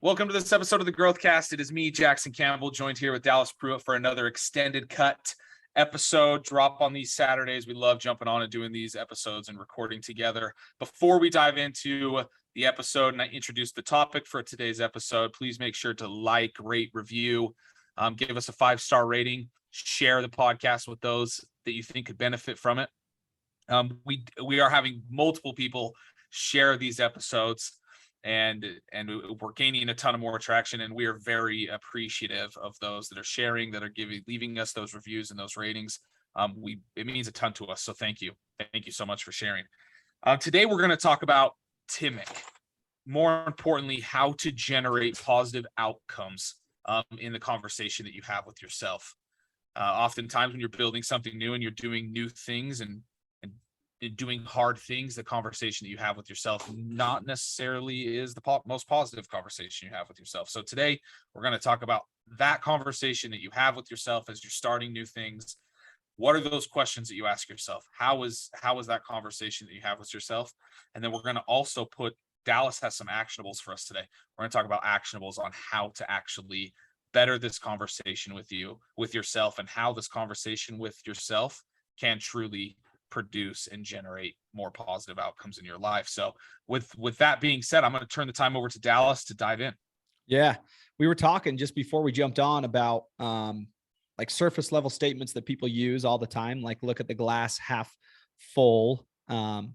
Welcome to this episode of the Growthcast. It is me, Jackson Campbell, joined here with Dallas Pruitt for another extended cut episode. Drop on these Saturdays. We love jumping on and doing these episodes and recording together. Before we dive into the episode and I introduce the topic for today's episode, please make sure to like, rate, review, give us a 5-star rating, share the podcast with those that you think could benefit from it. We are having multiple people share these episodes. And we're gaining a ton of more traction, and we are very appreciative of those that are sharing, that are leaving us those reviews and those ratings. It means a ton to us. So thank you so much for sharing. Today we're going to talk about TIMIC. More importantly, how to generate positive outcomes in the conversation that you have with yourself. Oftentimes when you're building something new and you're doing new things and doing hard things, the conversation that you have with yourself not necessarily is the most positive conversation you have with yourself. So today we're going to talk about that conversation that you have with yourself as you're starting new things. What are those questions that you ask yourself? How is that conversation that you have with yourself? And then we're going to also Dallas has some actionables for us today. We're going to talk about actionables on how to actually better this conversation with yourself, and how this conversation with yourself can truly produce and generate more positive outcomes in your life. So with that being said, I'm going to turn the time over to Dallas to dive in. Yeah. We were talking just before we jumped on about like surface level statements that people use all the time. Like, look at the glass half full, and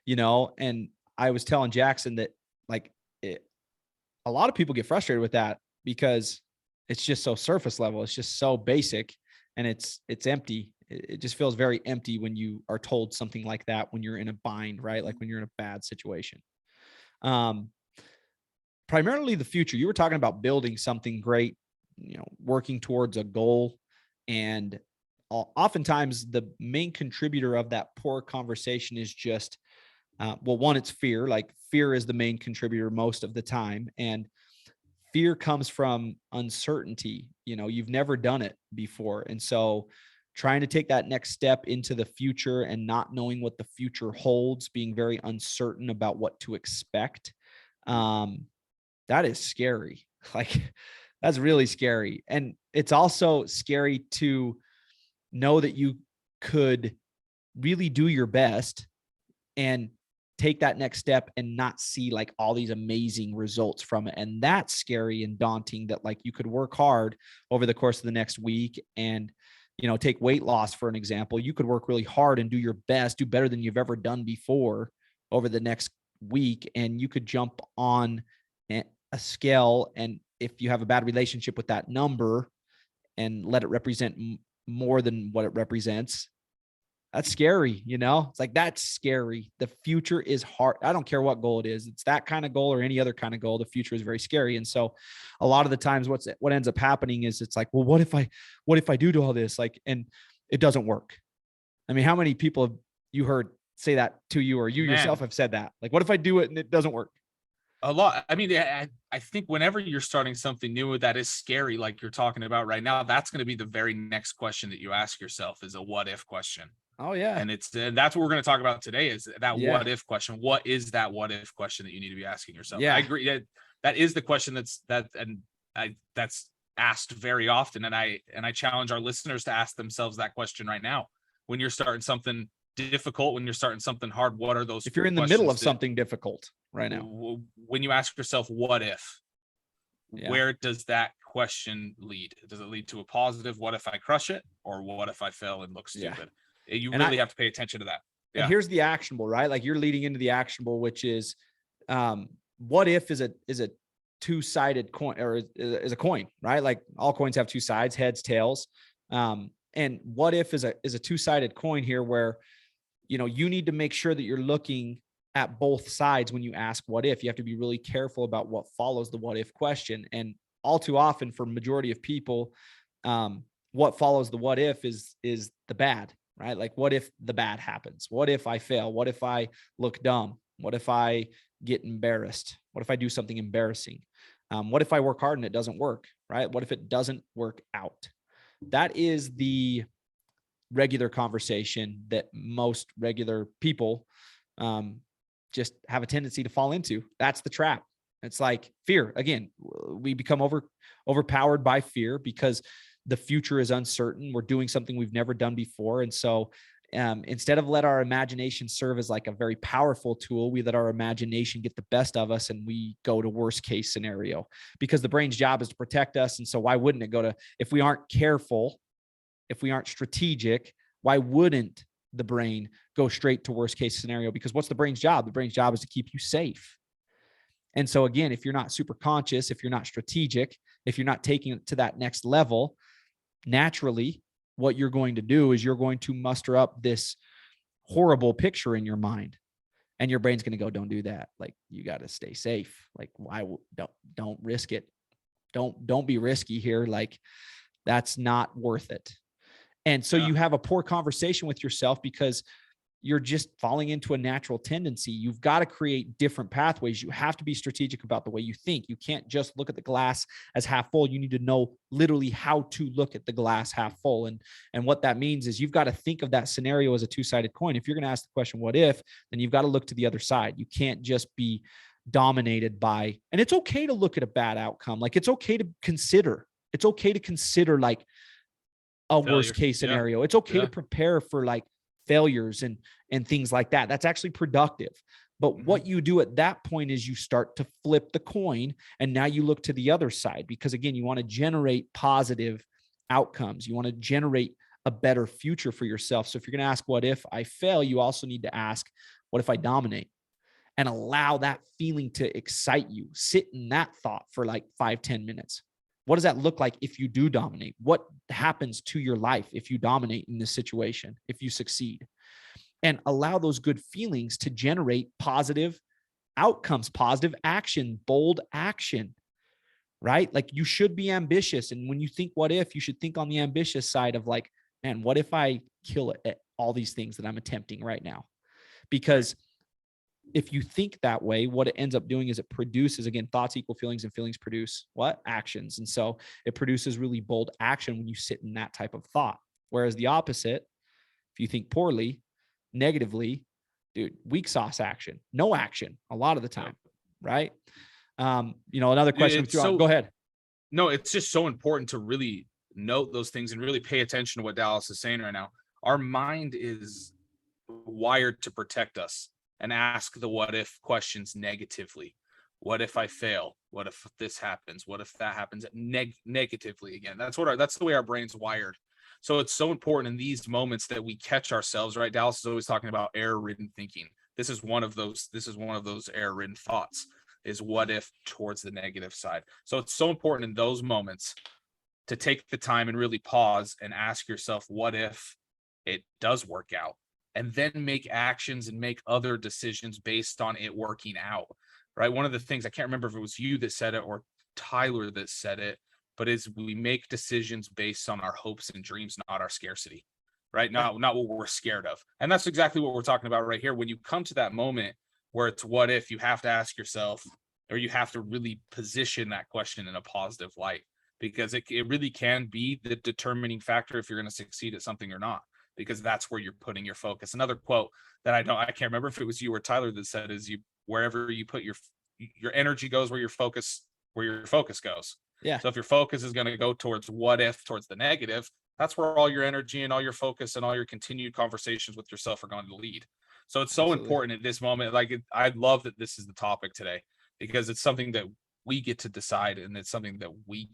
I was telling Jackson that a lot of people get frustrated with that because it's just so surface level. It's just so basic and it's empty. It just feels very empty when you are told something like that, when you're in a bind, right? Like when you're in a bad situation. Primarily the future. You were talking about building something great, working towards a goal. And oftentimes the main contributor of that poor conversation is just, one, it's fear. Like fear is the main contributor most of the time. And fear comes from uncertainty. You've never done it before. And so trying to take that next step into the future and not knowing what the future holds, being very uncertain about what to expect. That is scary. Like, that's really scary. And it's also scary to know that you could really do your best and take that next step and not see like all these amazing results from it. And that's scary and daunting, that like you could work hard over the course of the next week and take weight loss, for an example. You could work really hard and do your best, do better than you've ever done before over the next week. And you could jump on a scale. And if you have a bad relationship with that number and let it represent more than what it represents, that's scary. It's like, that's scary. The future is hard. I don't care what goal it is. It's that kind of goal or any other kind of goal. The future is very scary. And so a lot of the times what ends up happening is it's like, well, what if I do all this? Like, and it doesn't work. I mean, how many people have you heard say that to you, or you yourself have said that? Like, what if I do it and it doesn't work? A lot. I mean, I think whenever you're starting something new that is scary, like you're talking about right now, that's going to be the very next question that you ask yourself, is a what if question. Oh yeah. And that's what we're going to talk about today, is that what if question. What is that what if question that you need to be asking yourself? Yeah. I agree that is the question that's asked very often. And I challenge our listeners to ask themselves that question right now. When you're starting something difficult, when you're starting something hard, what are those? If you're in the middle of something difficult right now, when you ask yourself, what if, where does that question lead? Does it lead to a positive, what if I crush it? Or what if I fail and look stupid? Yeah. You really have to pay attention to that. Yeah. And here's the actionable, right? Like, you're leading into the actionable, which is, what if is a two-sided coin, or is a coin, right? Like, all coins have two sides, heads, tails. And what if is a two-sided coin here, where, you need to make sure that you're looking at both sides when you ask what if. You have to be really careful about what follows the what if question. And all too often, for majority of people, what follows the what if is the bad. Right? Like, what if the bad happens? What if I fail? What if I look dumb? What if I get embarrassed? What if I do something embarrassing? What if I work hard and it doesn't work? Right? What if it doesn't work out? That is the regular conversation that most regular people just have a tendency to fall into. That's the trap. It's like fear. Again, we become overpowered by fear because the future is uncertain. We're doing something we've never done before. And so instead of let our imagination serve as like a very powerful tool, we let our imagination get the best of us and we go to worst case scenario because the brain's job is to protect us. And so why wouldn't it go to, if we aren't careful, if we aren't strategic, why wouldn't the brain go straight to worst case scenario? Because what's the brain's job? The brain's job is to keep you safe. And so again, if you're not super conscious, if you're not strategic, if you're not taking it to that next level, naturally, what you're going to do is you're going to muster up this horrible picture in your mind. And your brain's going to go, don't do that. Like, you got to stay safe. Like, why don't risk it. Don't be risky here. Like, that's not worth it. And so you have a poor conversation with yourself because you're just falling into a natural tendency. You've got to create different pathways. You have to be strategic about the way you think. You can't just look at the glass as half full. You need to know literally how to look at the glass half full. And what that means is you've got to think of that scenario as a two-sided coin. If you're going to ask the question, what if, then you've got to look to the other side. You can't just be dominated by, and it's okay to look at a bad outcome. Like, it's okay to consider like a worst case scenario. It's okay to prepare for like failures and things like that. That's actually productive. But what you do at that point is you start to flip the coin, and now you look to the other side because, again, you want to generate positive outcomes. You want to generate a better future for yourself. So if you're going to ask, what if I fail? You also need to ask, what if I dominate? And allow that feeling to excite you. Sit in that thought for like 5-10 minutes. What does that look like if you do dominate? What happens to your life if you dominate in this situation, if you succeed? And allow those good feelings to generate positive outcomes, positive action, bold action, right? Like, you should be ambitious. And when you think what if, you should think on the ambitious side of like, man, what if I kill it at all these things that I'm attempting right now? Because if you think that way, what it ends up doing is it produces, again, thoughts equal feelings, and feelings produce what? Actions. And so it produces really bold action when you sit in that type of thought. Whereas the opposite, if you think poorly, negatively, dude, weak sauce action, no action a lot of the time. Right. Another question. Go ahead. No, it's just so important to really note those things and really pay attention to what Dallas is saying right now. Our mind is wired to protect us and ask the what if questions negatively. What if I fail? What if this happens? What if that happens? Negatively again. That's the way our brain's wired. So it's so important in these moments that we catch ourselves, right? Dallas is always talking about error-ridden thinking. This is one of those error-ridden thoughts, is what if towards the negative side. So it's so important in those moments to take the time and really pause and ask yourself, what if it does work out? And then make actions and make other decisions based on it working out, right? One of the things, I can't remember if it was you that said it or Tyler that said it, but is we make decisions based on our hopes and dreams, not our scarcity, right? Not what we're scared of. And that's exactly what we're talking about right here. When you come to that moment where it's what if, you have to ask yourself, or you have to really position that question in a positive light, because it really can be the determining factor if you're going to succeed at something or not, because that's where you're putting your focus. Another quote that I can't remember if it was you or Tyler that said is, wherever you put your energy goes where your focus goes. Yeah. So if your focus is going to go towards what if, towards the negative, that's where all your energy and all your focus and all your continued conversations with yourself are going to lead. So it's so important at this moment. I love that this is the topic today, because it's something that we get to decide, and it's something that we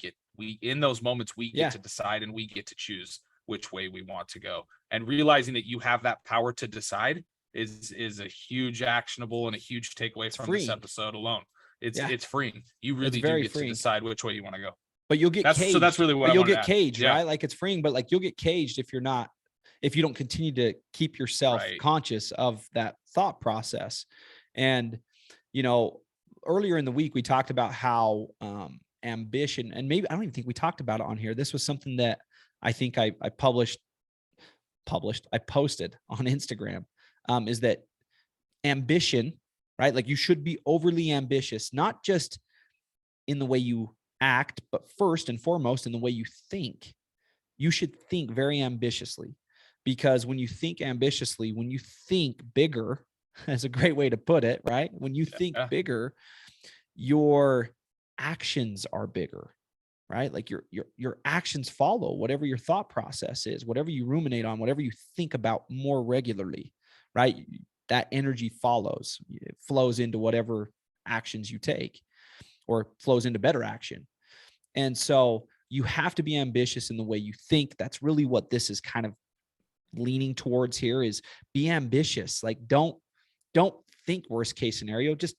in those moments we get to decide, and we get to choose which way we want to go. And realizing that you have that power to decide is a huge actionable and a huge takeaway from this episode alone. It's freeing. You really do get to decide which way you want to go. But you'll get caged. So that's really what you'll get caged, right? Like, it's freeing, but like, you'll get caged if you don't continue to keep yourself conscious of that thought process. And, earlier in the week, we talked about how ambition, and maybe, I don't even think we talked about it on here. This was something that I think I posted on Instagram, is that ambition, right? Like, you should be overly ambitious, not just in the way you act, but first and foremost in the way you think. You should think very ambitiously, because when you think ambitiously, when you think bigger, that's a great way to put it, right? When you think bigger, your actions are bigger, right? Like your actions follow whatever your thought process is, whatever you ruminate on, whatever you think about more regularly, right? That energy follows, it flows into whatever actions you take, or flows into better action. And so you have to be ambitious in the way you think. That's really what this is kind of leaning towards here, is be ambitious. Like don't think worst case scenario. Just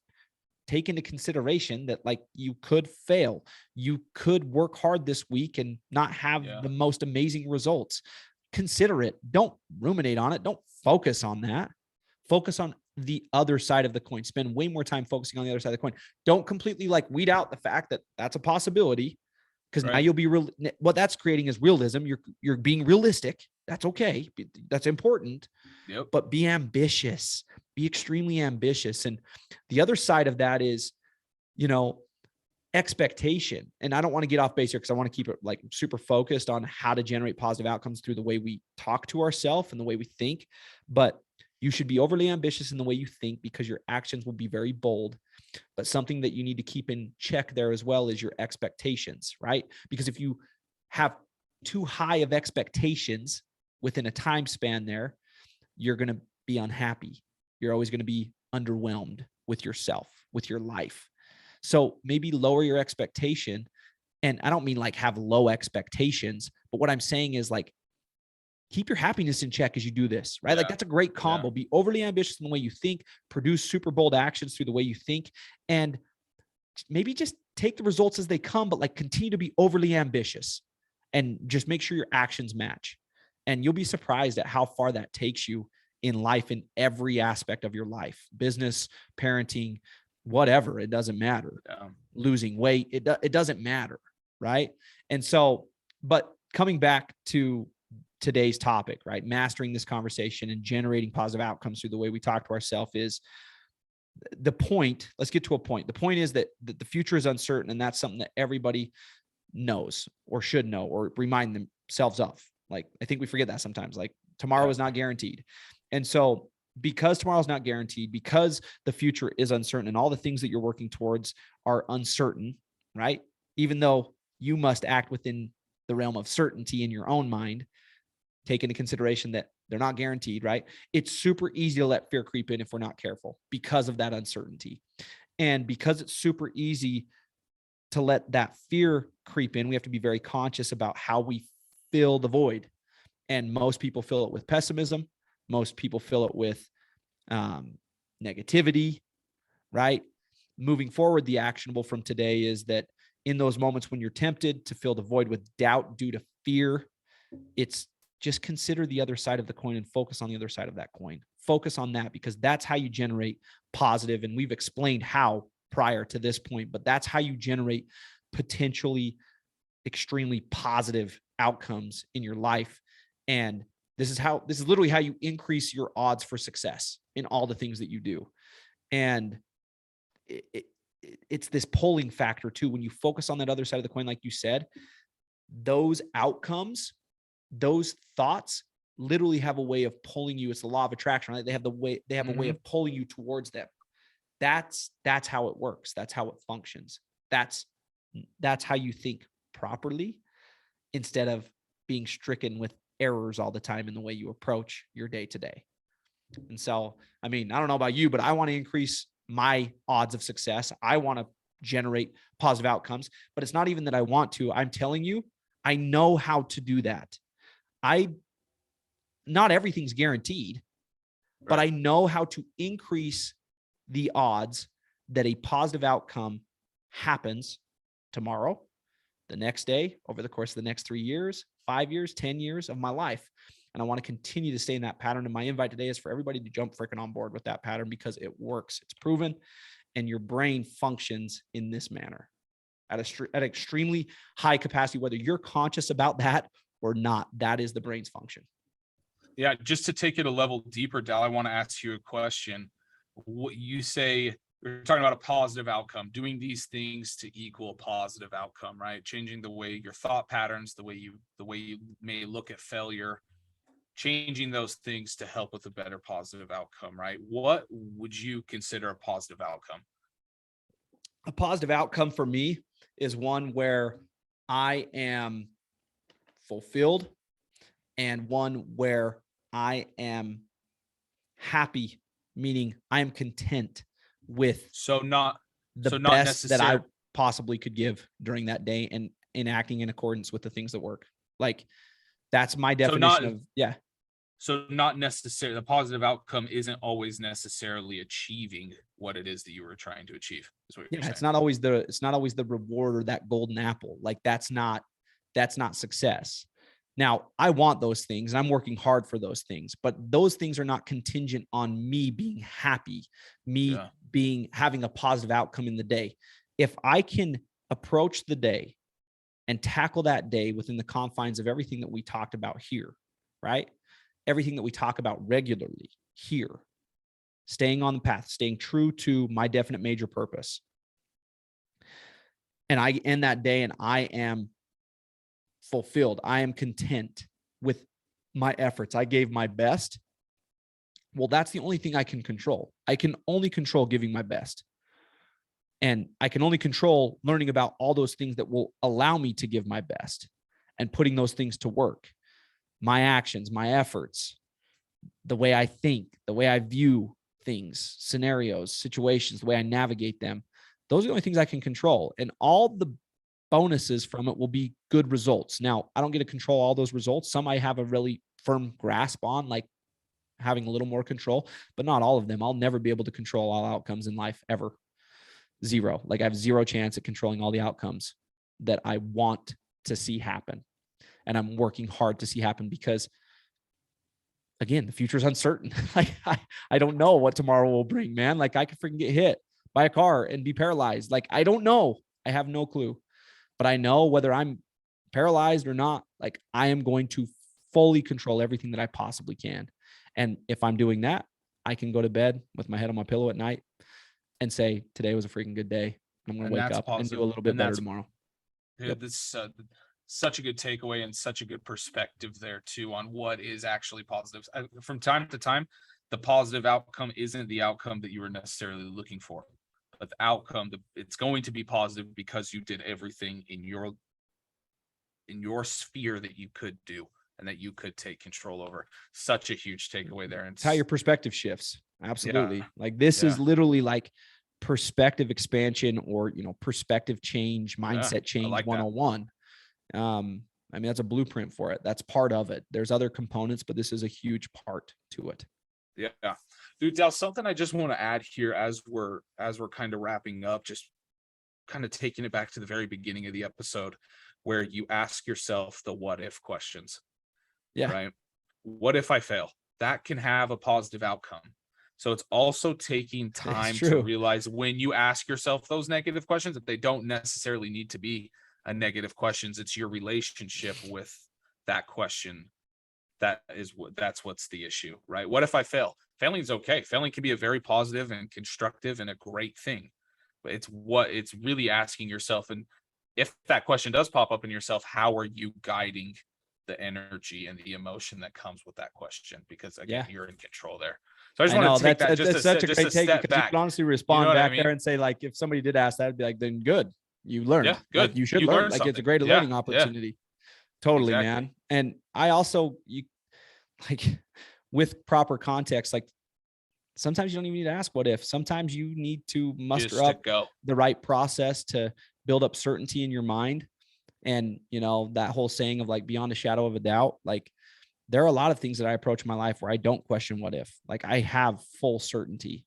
take into consideration that like you could fail. You could work hard this week and not have the most amazing results. Consider it. Don't ruminate on it. Don't focus on that. Focus on the other side of the coin. Spend way more time focusing on the other side of the coin. Don't completely like weed out the fact that that's a possibility, because now you'll be real. What that's creating is realism. You're being realistic. That's okay. That's important. Yep. But be ambitious. Be extremely ambitious. And the other side of that is, expectation. And I don't want to get off base here because I want to keep it like super focused on how to generate positive outcomes through the way we talk to ourselves and the way we think. But you should be overly ambitious in the way you think, because your actions will be very bold. But something that you need to keep in check there as well is your expectations, right? Because if you have too high of expectations within a time span there, you're going to be unhappy. You're always going to be underwhelmed with yourself, with your life. So maybe lower your expectation. And I don't mean like have low expectations, but what I'm saying is like, keep your happiness in check as you do this, right? Like that's a great combo. Be overly ambitious in the way you think, produce super bold actions through the way you think, and maybe just take the results as they come, but like continue to be overly ambitious and just make sure your actions match. And you'll be surprised at how far that takes you in life, in every aspect of your life, business, parenting, whatever. It doesn't matter. Losing weight, it doesn't matter, right? And so, but coming back to today's topic, right? Mastering this conversation and generating positive outcomes through the way we talk to ourselves is the point. Let's get to a point. The point is that the future is uncertain, and that's something that everybody knows or should know or remind themselves of. Like, I think we forget that sometimes. Like, tomorrow is not guaranteed. And so because tomorrow's not guaranteed, because the future is uncertain and all the things that you're working towards are uncertain, right? Even though you must act within the realm of certainty in your own mind, take into consideration that they're not guaranteed, right? It's super easy to let fear creep in if we're not careful because of that uncertainty. And because it's super easy to let that fear creep in, we have to be very conscious about how we fill the void. And most people fill it with pessimism. Most people fill it with negativity, right? Moving forward, the actionable from today is that in those moments when you're tempted to fill the void with doubt due to fear, it's just consider the other side of the coin and focus on the other side of that coin. Focus on that, because that's how you generate positive. And we've explained how prior to this point, but that's how you generate potentially extremely positive outcomes in your life. And this is literally how you increase your odds for success in all the things that you do. And it's this pulling factor too. When you focus on that other side of the coin, like you said, those outcomes, those thoughts literally have a way of pulling you. It's the law of attraction, right? They have a way of pulling you towards them. That's how it works. That's how it functions. That's how you think properly, instead of being stricken with errors all the time in the way you approach your day to day. And so, I mean, I don't know about you, but I want to increase my odds of success. I want to generate positive outcomes, but it's not even that I want to. I'm telling you, I know how to do that. Not everything's guaranteed, but I know how to increase the odds that a positive outcome happens tomorrow, the next day, over the course of the next 3 years, 5 years, 10 years of my life. And I want to continue to stay in that pattern. And my invite today is for everybody to jump freaking on board with that pattern, because it works. It's proven. And your brain functions in this manner at extremely high capacity, whether you're conscious about that or not. That is the brain's function. Yeah. Just to take it a level deeper, Dal, I want to ask you a question. What you say, we're talking about a positive outcome, doing these things to equal a positive outcome, right? Changing the way your thought patterns, the way you may look at failure, changing those things to help with a better positive outcome, right? What would you consider a positive outcome? A positive outcome for me is one where I am fulfilled and one where I am happy, meaning I am content with So not the so not best that I necessarily possibly could give during that day and in acting in accordance with the things that work. Like that's my so not definition of, yeah. so not necessarily the positive outcome isn't always necessarily achieving what it is that you were trying to achieve, is what you're Yeah. saying. It's not always the reward or that golden apple. Like that's not success. Now, I want those things and I'm working hard for those things, but those things are not contingent on me being happy, me having a positive outcome in the day. If I can approach the day and tackle that day within the confines of everything that we talked about here, right? Everything that we talk about regularly here, staying on the path, staying true to my definite major purpose. And I end that day and I am fulfilled. I am content with my efforts. I gave my best. Well, that's the only thing I can control. I can only control giving my best. And I can only control learning about all those things that will allow me to give my best and putting those things to work. My actions, my efforts, the way I think, the way I view things, scenarios, situations, the way I navigate them. Those are the only things I can control. And all the bonuses from it will be good results. Now, I don't get to control all those results. Some I have a really firm grasp on, like having a little more control, but not all of them. I'll never be able to control all outcomes in life ever. Zero. Like I have zero chance at controlling all the outcomes that I want to see happen. And I'm working hard to see happen because, again, the future is uncertain. Like I don't know what tomorrow will bring, man. Like I could freaking get hit by a car and be paralyzed. Like I don't know. I have no clue. But I know whether I'm paralyzed or not, like I am going to fully control everything that I possibly can. And if I'm doing that, I can go to bed with my head on my pillow at night and say, today was a freaking good day. I'm going to wake up and do a little bit better tomorrow. Yep. This such a good takeaway and such a good perspective there too on what is actually positive. From time to time, the positive outcome isn't the outcome that you were necessarily looking for, but the outcome, it's going to be positive because you did everything in your sphere that you could do and that you could take control over. Such a huge takeaway there. And it's how your perspective shifts. Absolutely. Yeah. Like this is literally like perspective expansion or, perspective change, mindset change like 101. I mean, that's a blueprint for it. That's part of it. There's other components, but this is a huge part to it. Yeah. Dude, Dal, something I just want to add here as we're kind of wrapping up, just kind of taking it back to the very beginning of the episode where you ask yourself the what if questions. Yeah. Right. What if I fail? That can have a positive outcome. So it's also taking time to realize when you ask yourself those negative questions that they don't necessarily need to be a negative questions. It's your relationship with that question. That's what's the issue, right? What if I fail? Failing is okay. Failing can be a very positive and constructive and a great thing. But it's really asking yourself. And if that question does pop up in yourself, how are you guiding the energy and the emotion that comes with that question? Because again, you're in control there. So I just want to take that just such a great take because you can honestly respond back there and say, like, if somebody did ask that, I'd be like, then good. You learned. Yeah, good. Like, you should learn. Like, it's a great learning opportunity. Yeah. Totally, man. And I also, with proper context, like sometimes you don't even need to ask what if. Sometimes you need to muster up the right process to build up certainty in your mind. And, that whole saying of like beyond a shadow of a doubt, like there are a lot of things that I approach my life where I don't question what if. Like I have full certainty.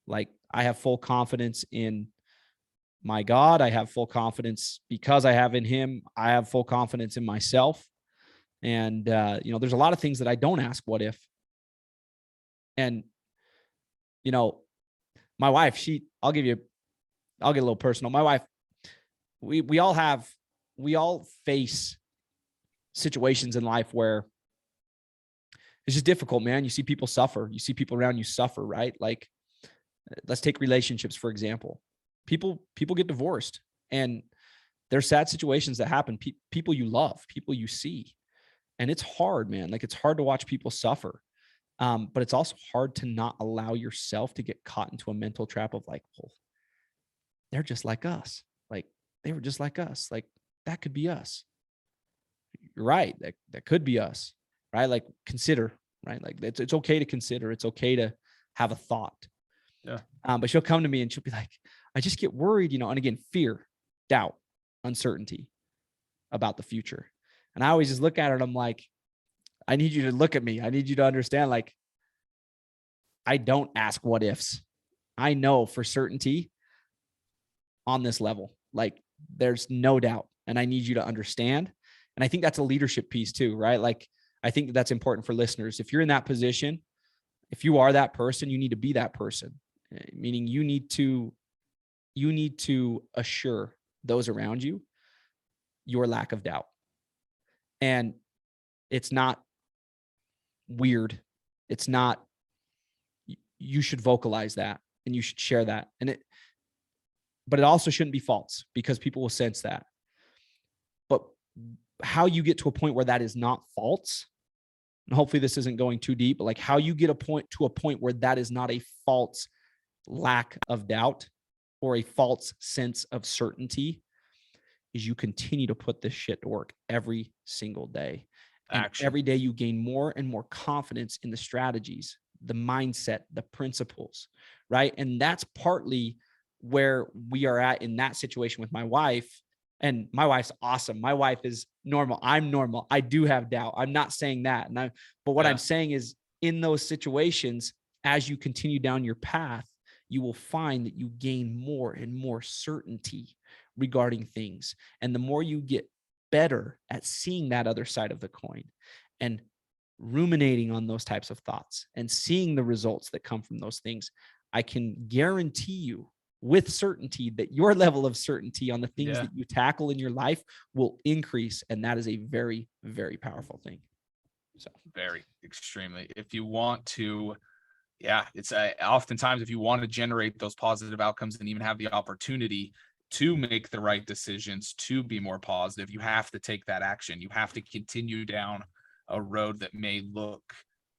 Like I have full confidence in my God. I have full confidence because I have in him. I have full confidence in myself. And, there's a lot of things that I don't ask what if. And, my wife, I'll get a little personal. My wife, we all face situations in life where it's just difficult, man. You see people suffer. You see people around you suffer, right? Like, let's take relationships, for example. People get divorced and there's sad situations that happen. People you love, people you see. And it's hard, man. Like, it's hard to watch people suffer. But it's also hard to not allow yourself to get caught into a mental trap of like, well, they're just like us. Like they were just like us. Like that could be us. You're right. That could be us, right? Like consider, right? Like it's okay to consider. It's okay to have a thought. Yeah. But she'll come to me and she'll be like, I just get worried, and again, fear, doubt, uncertainty about the future. And I always just look at her and I'm like, I need you to look at me. I need you to understand, like, I don't ask what ifs. I know for certainty on this level, like there's no doubt. And I need you to understand. And I think that's a leadership piece too, right? Like, I think that's important for listeners. If you're in that position, if you are that person, you need to be that person, meaning you need to assure those around you your lack of doubt. And it's not weird. It's not, you should vocalize that and you should share that. But it also shouldn't be false because people will sense that. But how you get to a point where that is not false, and hopefully this isn't going too deep, but like how you get to a point where that is not a false lack of doubt or a false sense of certainty, is you continue to put this shit to work every single day. And every day you gain more and more confidence in the strategies, the mindset, the principles, right? And that's partly where we are at in that situation with my wife. And my wife's awesome. My wife is normal. I'm normal. I do have doubt. I'm not saying that. But what I'm saying is, in those situations, as you continue down your path, you will find that you gain more and more certainty regarding things. And the more you get better at seeing that other side of the coin and ruminating on those types of thoughts and seeing the results that come from those things, I can guarantee you with certainty that your level of certainty on the things that you tackle in your life will increase. And that is a very, very powerful thing. So very extremely, if you want to, it's oftentimes if you want to generate those positive outcomes and even have the opportunity to make the right decisions, to be more positive, you have to take that action. You have to continue down a road that may look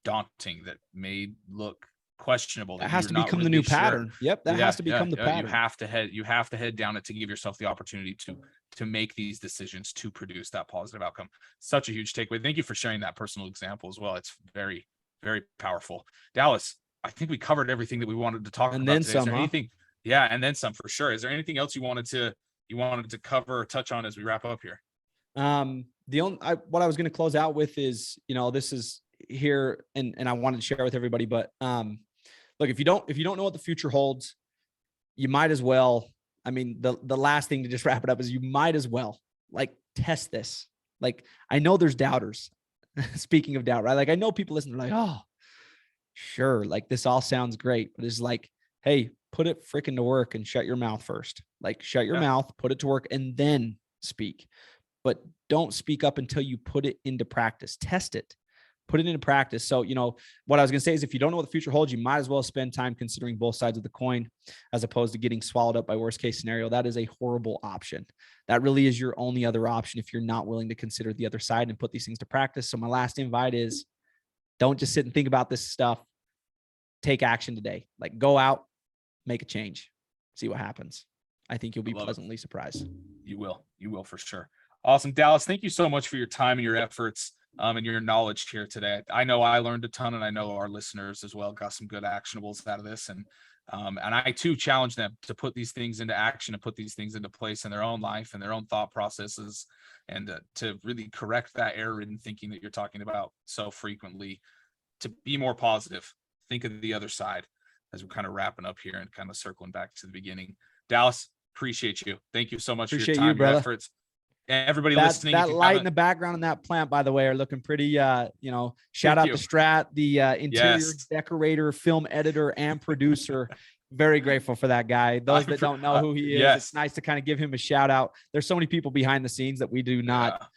daunting, that may look questionable. That has to become the new pattern. Yep. That has to become the pattern. You have to head down it to give yourself the opportunity to make these decisions to produce that positive outcome. Such a huge takeaway. Thank you for sharing that personal example as well. It's very, very powerful. Dallas, I think we covered everything that we wanted to talk about today. Is there anything? Yeah. And then some for sure. Is there anything else you wanted to cover or touch on as we wrap up here? What I was going to close out with is, this is here and I wanted to share with everybody, but, look, if you don't know what the future holds, you might as well. I mean, the last thing to just wrap it up is you might as well like test this. Like, I know there's doubters. Speaking of doubt, right? Like, I know people listen, they're like, oh, sure. Like, this all sounds great, but it's like, hey, put it freaking to work and shut your mouth first. Like, shut your mouth, put it to work, and then speak. But don't speak up until you put it into practice. Test it. Put it into practice. So, what I was going to say is, if you don't know what the future holds, you might as well spend time considering both sides of the coin as opposed to getting swallowed up by worst case scenario. That is a horrible option. That really is your only other option if you're not willing to consider the other side and put these things to practice. So my last invite is, don't just sit and think about this stuff. Take action today. Like, go out, make a change, see what happens. I think you'll be pleasantly surprised. You will for sure. Awesome. Dallas, thank you so much for your time and your efforts. And your knowledge here today. I know I learned a ton, and I know our listeners as well got some good actionables out of this. And I too challenge them to put these things into action and put these things into place in their own life and their own thought processes, and to really correct that error in thinking that you're talking about so frequently, to be more positive, think of the other side as we're kind of wrapping up here and kind of circling back to the beginning. Dallas, appreciate you. Thank you so much for your time, your efforts. Everybody listening, that light in the background in that plant, by the way, are looking pretty, shout out to Strat, the interior decorator, film editor, and producer. Very grateful for that guy. Those that don't know who he is, it's nice to kind of give him a shout out. There's so many people behind the scenes that we do not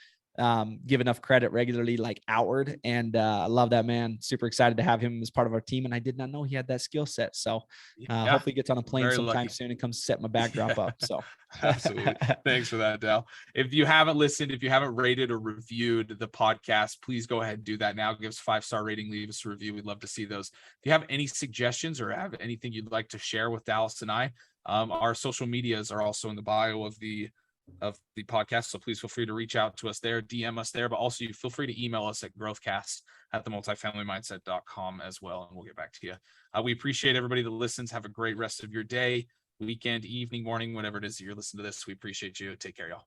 give enough credit regularly, like outward. And I love that man. Super excited to have him as part of our team. And I did not know he had that skill set. So hopefully he gets on a plane sometime soon and comes set my backdrop up. So absolutely. Thanks for that, Dal. If you haven't listened, if you haven't rated or reviewed the podcast, please go ahead and do that now. Give us a 5-star rating, leave us a review. We'd love to see those. If you have any suggestions or have anything you'd like to share with Dallas and I, Our social medias are also in the bio of the podcast, so please feel free to reach out to us there, DM us there, but also you feel free to email us at growthcast@themultifamilymindset.com as well, and we'll get back to you. We appreciate everybody that listens. Have a great rest of your day, weekend, evening, morning, whenever it is that you're listening to this. We appreciate you. Take care, y'all.